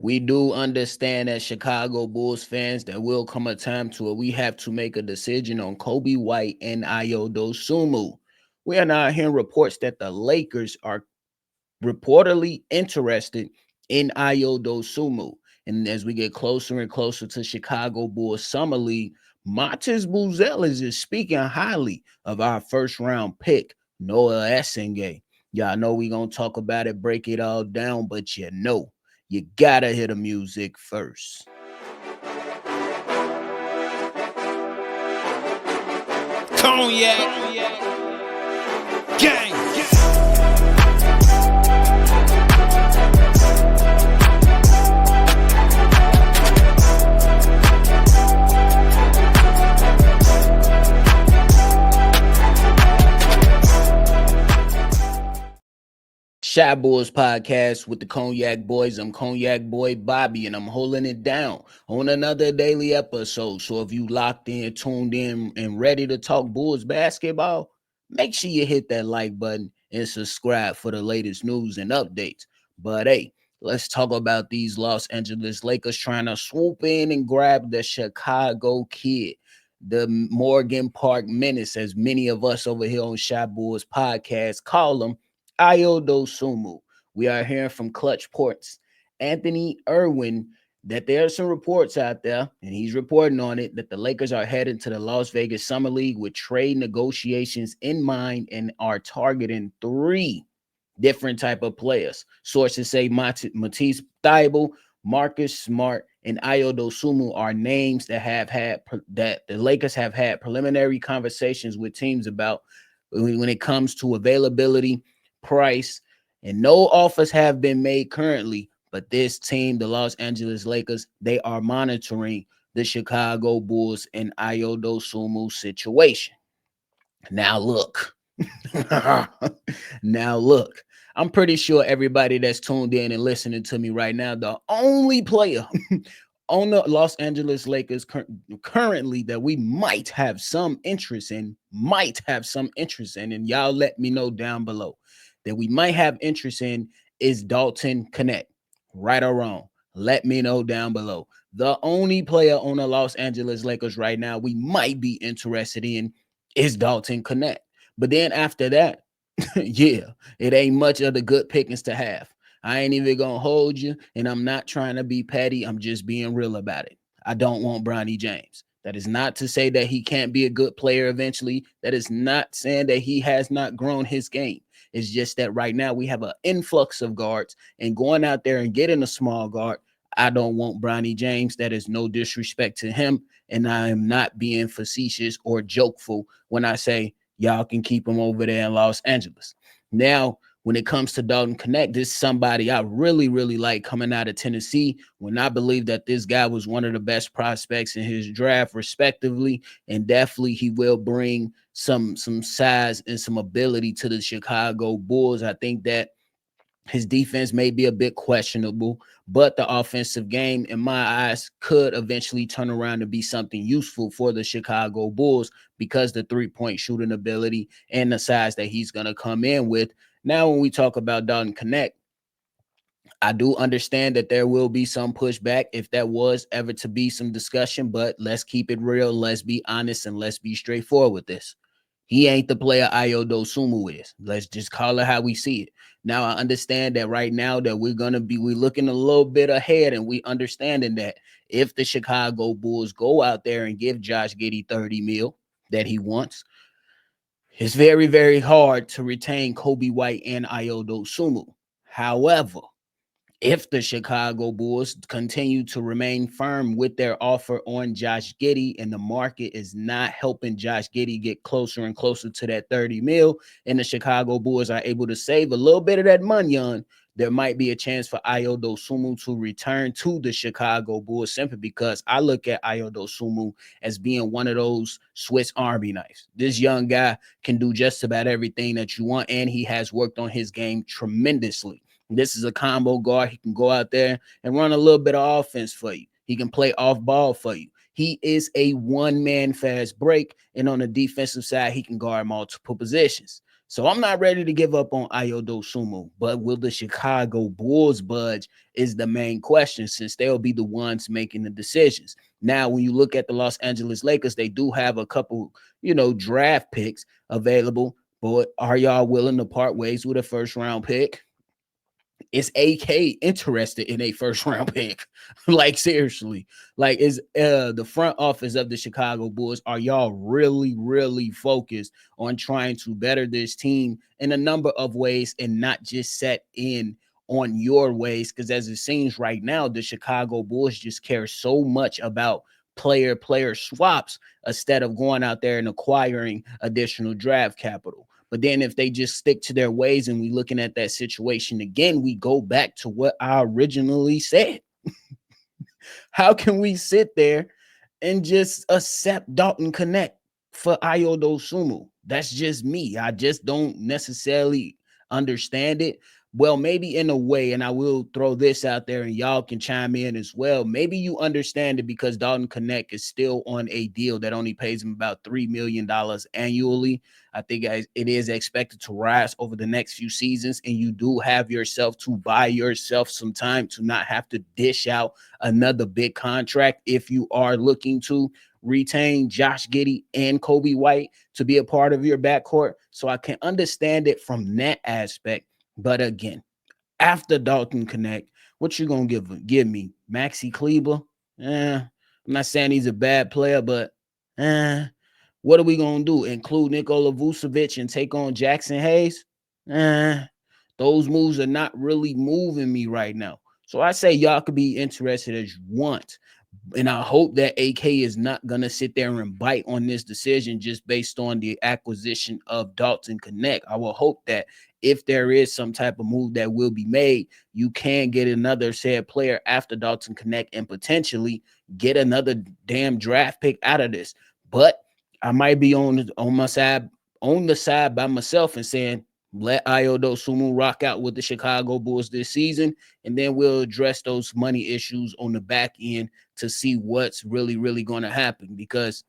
We do understand as Chicago Bulls fans that will come a time to where we have to make a decision on Kobe White and Ayo Dosunmu. We are now hearing reports that the Lakers are reportedly interested in Ayo Dosunmu. And as we get closer and closer to Chicago Bulls Summer League, Matas Buzelis is speaking highly of our first round pick, Noa Essengue. Y'all know we gonna talk about it, break it all down, but you gotta hear the music first. Cognac, gang. Shy Boys podcast with the Cognac Boys. I'm Cognac Boy Bobby, and I'm holding it down on another daily episode. So if you locked in, tuned in, and ready to talk Bulls basketball, make sure you hit that like button and subscribe for the latest news and updates. But hey, let's talk about these Los Angeles Lakers trying to swoop in and grab the Chicago kid, the Morgan Park Menace, as many of us over here on Shy Boys podcast call him. Ayo Dosunmu. We are hearing from Clutch Ports, Anthony Irwin, that there are some reports out there, and he's reporting on it, that the Lakers are headed to the Las Vegas Summer League with trade negotiations in mind and are targeting three different type of players. Sources say Matisse Thybulle, Marcus Smart, and Ayo Dosunmu are names that the Lakers have had preliminary conversations with teams about when it comes to availability, price, and no offers have been made currently. But this team, the Los Angeles Lakers, they are monitoring the Chicago Bulls and Ayo Dosunmu situation. Now look, now look. I'm pretty sure everybody that's tuned in and listening to me right now, the only player on the Los Angeles Lakers currently that we might have some interest in, and y'all let me know down below that we might have interest in is Dalton Connect. Right or wrong? Let me know down below. The only player on the Los Angeles Lakers right now we might be interested in is Dalton Connect. But then after that, yeah, it ain't much of the good pickings to have. I ain't even gonna hold you, and I'm not trying to be petty. I'm just being real about it. I don't want Bronny James. That is not to say that he can't be a good player eventually. That is not saying that he has not grown his game. It's just that right now we have an influx of guards, and going out there and getting a small guard, I don't want Bronny James. That is no disrespect to him, and I am not being facetious or jokeful when I say y'all can keep him over there in Los Angeles. Now, when it comes to Dalton Connect, this is somebody I really, really like coming out of Tennessee. When I believe that this guy was one of the best prospects in his draft, respectively, and definitely he will bring some size and some ability to the Chicago Bulls. I think that his defense may be a bit questionable, but the offensive game, in my eyes, could eventually turn around to be something useful for the Chicago Bulls because the three-point shooting ability and the size that he's going to come in with. Now, when we talk about Dalton Connect, I do understand that there will be some pushback if that was ever to be some discussion, but let's keep it real. Let's be honest and let's be straightforward with this. He ain't the player Ayo Dosunmu is. Let's just call it how we see it. Now, I understand that right now that we're looking a little bit ahead, and we understanding that if the Chicago Bulls go out there and give Josh Giddey 30 mil that he wants, it's very, very hard to retain Kobe White and Ayo Dosunmu. However, if the Chicago Bulls continue to remain firm with their offer on Josh Giddey and the market is not helping Josh Giddey get closer and closer to that 30 mil, and the Chicago Bulls are able to save a little bit of that money on, there might be a chance for Ayo Dosunmu to return to the Chicago Bulls simply because I look at Ayo Dosunmu as being one of those Swiss Army knives. This young guy can do just about everything that you want, and he has worked on his game tremendously. This is a combo guard. He can go out there and run a little bit of offense for you. He can play off ball for you. He is a one-man fast break, and on the defensive side, he can guard multiple positions. So I'm not ready to give up on Ayo Dosunmu, but will the Chicago Bulls budge is the main question, since they'll be the ones making the decisions. Now, when you look at the Los Angeles Lakers, they do have a couple, draft picks available, but are y'all willing to part ways with a first round pick? Is AK interested in a first round pick? Like, seriously, like, is the front office of the Chicago Bulls, are y'all really, really focused on trying to better this team in a number of ways and not just set in on your ways? Because as it seems right now, the Chicago Bulls just care so much about player swaps instead of going out there and acquiring additional draft capital. But then if they just stick to their ways and we looking at that situation again, we go back to what I originally said. How can we sit there and just accept Dalton Connect for Ayo Dosunmu? That's just me. I just don't necessarily understand it. Well, maybe in a way, and I will throw this out there and y'all can chime in as well. Maybe you understand it because Dalton Connect is still on a deal that only pays him about $3 million annually. I think it is expected to rise over the next few seasons, and you do have yourself to buy yourself some time to not have to dish out another big contract if you are looking to retain Josh Giddey and Kobe White to be a part of your backcourt. So I can understand it from that aspect. But again, after Dalton Connect, what you gonna give me? Maxi Kleber? I'm not saying he's a bad player, but what are we gonna do? Include Nikola Vucevic and take on Jackson Hayes? Those moves are not really moving me right now. So I say y'all could be interested as you want. And I hope that AK is not going to sit there and bite on this decision just based on the acquisition of Dalton Connect. I will hope that if there is some type of move that will be made, you can get another said player after Dalton Connect and potentially get another damn draft pick out of this. But I might be on my side, on the side by myself and saying, let Ayo Dosunmu rock out with the Chicago Bulls this season, and then we'll address those money issues on the back end to see what's really, really going to happen. Because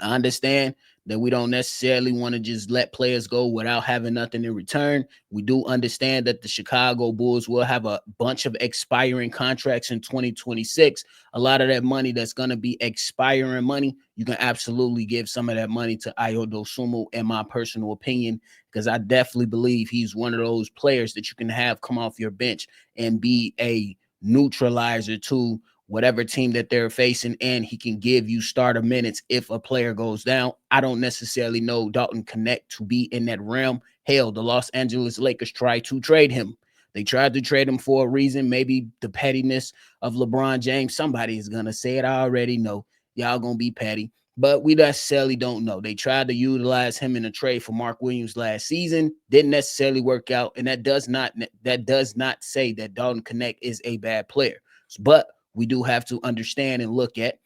I understand that we don't necessarily want to just let players go without having nothing in return. We do understand that the Chicago Bulls will have a bunch of expiring contracts in 2026. A lot of that money that's going to be expiring money, you can absolutely give some of that money to Ayo Dosunmu, in my personal opinion, because I definitely believe he's one of those players that you can have come off your bench and be a neutralizer to whatever team that they're facing, and he can give you starter minutes if a player goes down. I don't necessarily know Dalton Connect to be in that realm. Hell, the Los Angeles Lakers tried to trade him. They tried to trade him for a reason, maybe the pettiness of LeBron James. Somebody is going to say it. I already know. Y'all going to be petty, but we necessarily don't know. They tried to utilize him in a trade for Mark Williams last season. Didn't necessarily work out, and that does not say that Dalton Connect is a bad player. But we do have to understand and look at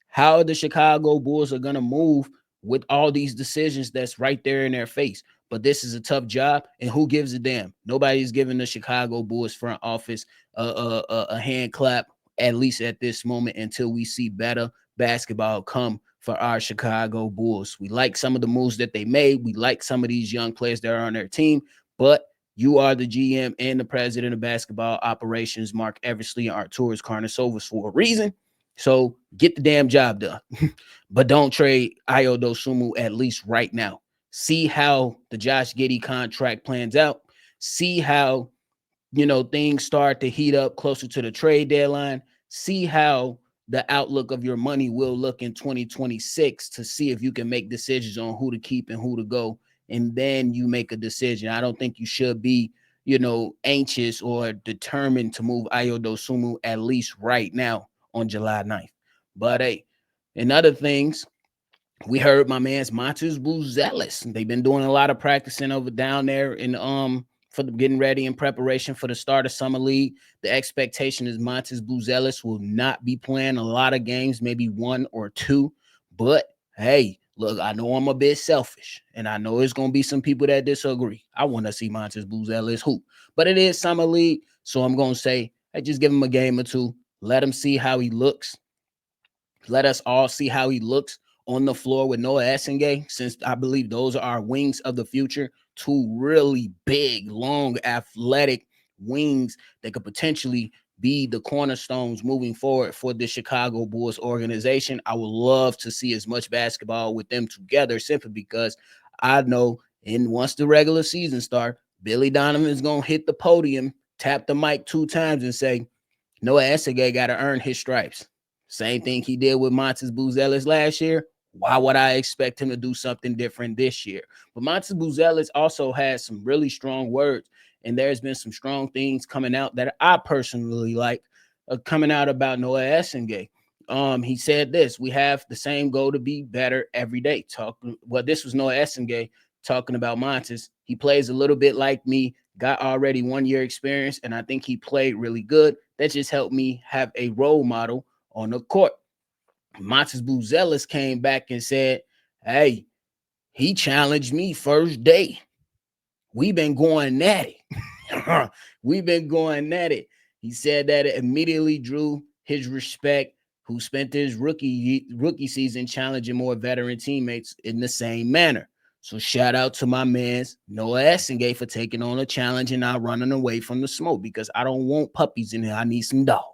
how the Chicago Bulls are going to move with all these decisions that's right there in their face. But this is a tough job, and who gives a damn? Nobody's giving the Chicago Bulls front office a hand clap, at least at this moment, until we see better basketball come for our Chicago Bulls. We like some of the moves that they made. We like some of these young players that are on their team, but you are the GM and the president of basketball operations, Mark Eversley and Arturas Karnisovas, for a reason. So get the damn job done. But don't trade Ayo Dosunmu, at least right now. See how the Josh Giddey contract plans out. See how, things start to heat up closer to the trade deadline. See how the outlook of your money will look in 2026 to see if you can make decisions on who to keep and who to go. And then you make a decision. I don't think you should be, anxious or determined to move Ayo Dosunmu, at least right now on July 9th. But hey, in other things, we heard my man's Matas Buzelis. They've been doing a lot of practicing over down there in for the getting ready in preparation for the start of summer league. The expectation is Matas Buzelis will not be playing a lot of games, maybe one or two. But hey, look, I know I'm a bit selfish, and I know there's gonna be some people that disagree. I want to see Matas Buzelis hoop, but it is summer league, so I'm gonna say, hey, just give him a game or two, let him see how he looks. Let us all see how he looks on the floor with Noa Essengue, since I believe those are our wings of the future. two really big, long, athletic wings that could potentially be the cornerstones moving forward for the Chicago Bulls organization. I would love to see as much basketball with them together simply because I know, and once the regular season starts, Billy Donovan's going to hit the podium, tap the mic 2 times and say, Noah Essengue got to earn his stripes. Same thing he did with Matas Buzelis last year. Why would I expect him to do something different this year? But Matas Buzelis also has some really strong words, and there's been some strong things coming out that I personally like coming out about Noah Essengue. He said this: we have the same goal to be better every day. This was Noah Essengue talking about Matas. He plays a little bit like me, got already 1 year experience, and I think he played really good. That just helped me have a role model on the court. Matas Buzelis came back and said, hey, he challenged me first day. We've been going at it. We've been going at it. He said that it immediately drew his respect, who spent his rookie season challenging more veteran teammates in the same manner. So shout out to my man's Noah Essengue for taking on a challenge and not running away from the smoke, because I don't want puppies in here. I need some dogs.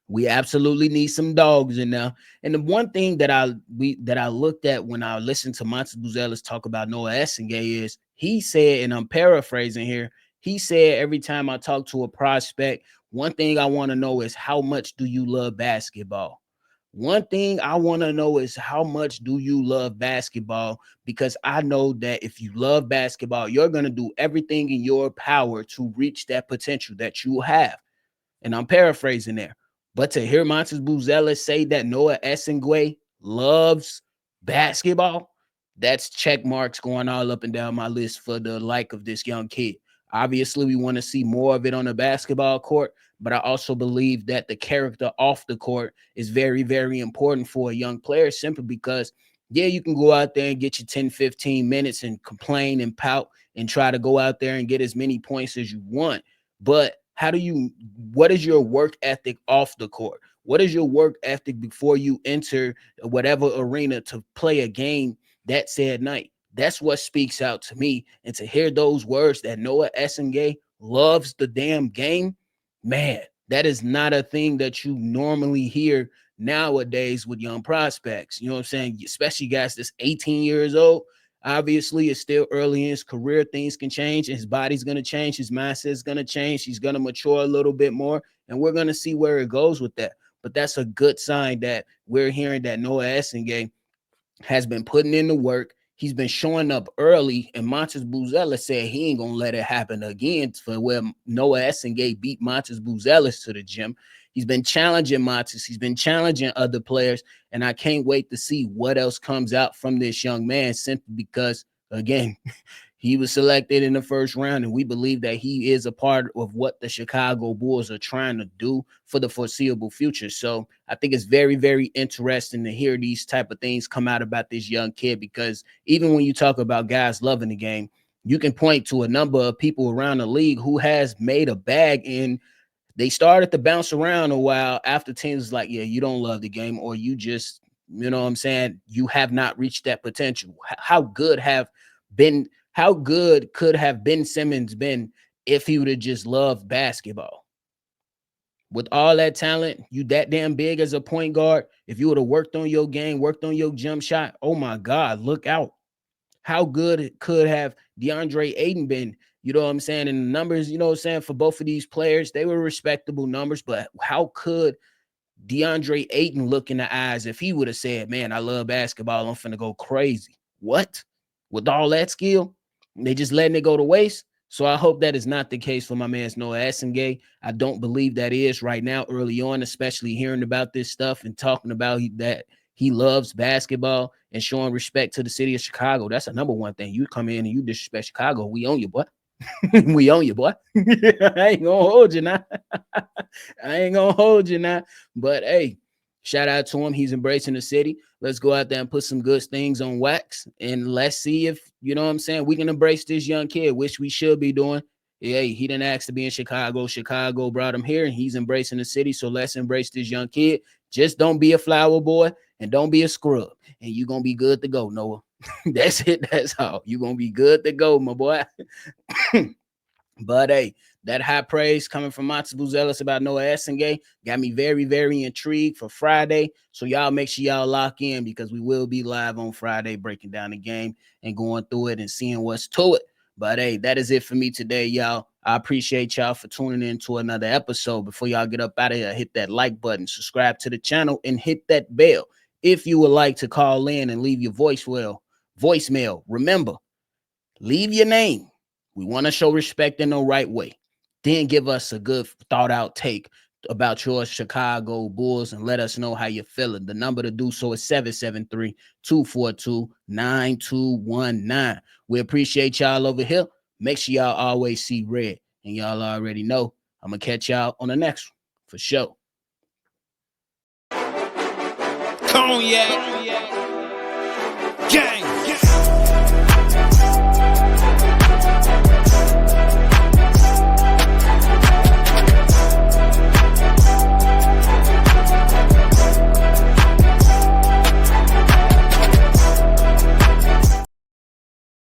We absolutely need some dogs in there. And the one thing that I looked at when I listened to Matas Buzelis talk about Noah Essengue is he said, and I'm paraphrasing here, he said every time I talk to a prospect, one thing I want to know is how much do you love basketball? One thing I want to know is how much do you love basketball? Because I know that if you love basketball, you're going to do everything in your power to reach that potential that you have. And I'm paraphrasing there. But to hear Matas Buzelis say that Noah Essengue loves basketball, that's check marks going all up and down my list for the like of this young kid. Obviously, we want to see more of it on the basketball court, but I also believe that the character off the court is very, very important for a young player, simply because, yeah, you can go out there and get your 10, 15 minutes and complain and pout and try to go out there and get as many points as you want. But what is your work ethic off the court? What is your work ethic before you enter whatever arena to play a game that said night? That's what speaks out to me. And to hear those words that Noah Essengue loves the damn game, man, that is not a thing that you normally hear nowadays with young prospects. You know what I'm saying? Especially guys that's 18 years old. Obviously, it's still early in his career. Things can change, and his body's going to change. His mindset is going to change. He's going to mature a little bit more, and we're going to see where it goes with that. But that's a good sign that we're hearing that Noah Essengue has been putting in the work. He's been showing up early, and Matas Buzelis said he ain't going to let it happen again for where Noah Essengue beat Matas Buzelis to the gym. He's been challenging Matas. He's been challenging other players, and I can't wait to see what else comes out from this young man, simply because, again, he was selected in the first round, and we believe that he is a part of what the Chicago Bulls are trying to do for the foreseeable future. So I think it's very, very interesting to hear these type of things come out about this young kid, because even when you talk about guys loving the game, you can point to a number of people around the league who has made a bag, and they started to bounce around a while after teams like, yeah, you don't love the game, or you just, you know what I'm saying, you have not reached that potential. How good could have Ben Simmons been if he would have just loved basketball? With all that talent, you that damn big as a point guard, if you would have worked on your game, worked on your jump shot, oh my God, look out. How good could have DeAndre Ayton been? You know what I'm saying? And the numbers, you know what I'm saying, for both of these players, they were respectable numbers, but how could DeAndre Ayton look in the eyes if he would have said, man, I love basketball, I'm finna go crazy? What? With all that skill? They just letting it go to waste? So I hope that is not the case for my man's Noah Essengue. I don't believe that is right now, early on, especially hearing about this stuff and talking about that he loves basketball and showing respect to the city of Chicago. That's the number one thing. You come in and you disrespect Chicago, we own you, boy. We own you, boy. I ain't gonna hold you now. I ain't gonna hold you now. But hey, shout out to him. He's embracing the city. Let's go out there and put some good things on wax. And let's see if, you know what I'm saying, we can embrace this young kid, which we should be doing. Hey, he didn't ask to be in Chicago. Chicago brought him here, and he's embracing the city. So let's embrace this young kid. Just don't be a flower boy and don't be a scrub. And you're going to be good to go, Noah. That's it. That's all. You're going to be good to go, my boy. But hey, that high praise coming from Matas Buzelis about Noa Essengue got me very, very intrigued for Friday. So y'all make sure y'all lock in because we will be live on Friday breaking down the game and going through it and seeing what's to it. But hey, that is it for me today, y'all. I appreciate y'all for tuning in to another episode. Before y'all get up out of here, hit that like button, subscribe to the channel, and hit that bell. If you would like to call in and leave your voicemail, remember, leave your name. We want to show respect in the right way. Then give us a good thought out take about your Chicago Bulls and let us know how you're feeling. The number to do so is 773-242-9219. We appreciate y'all over here. Make sure y'all always see red. And y'all already know I'm going to catch y'all on the next one for sure. Cognac. Gang.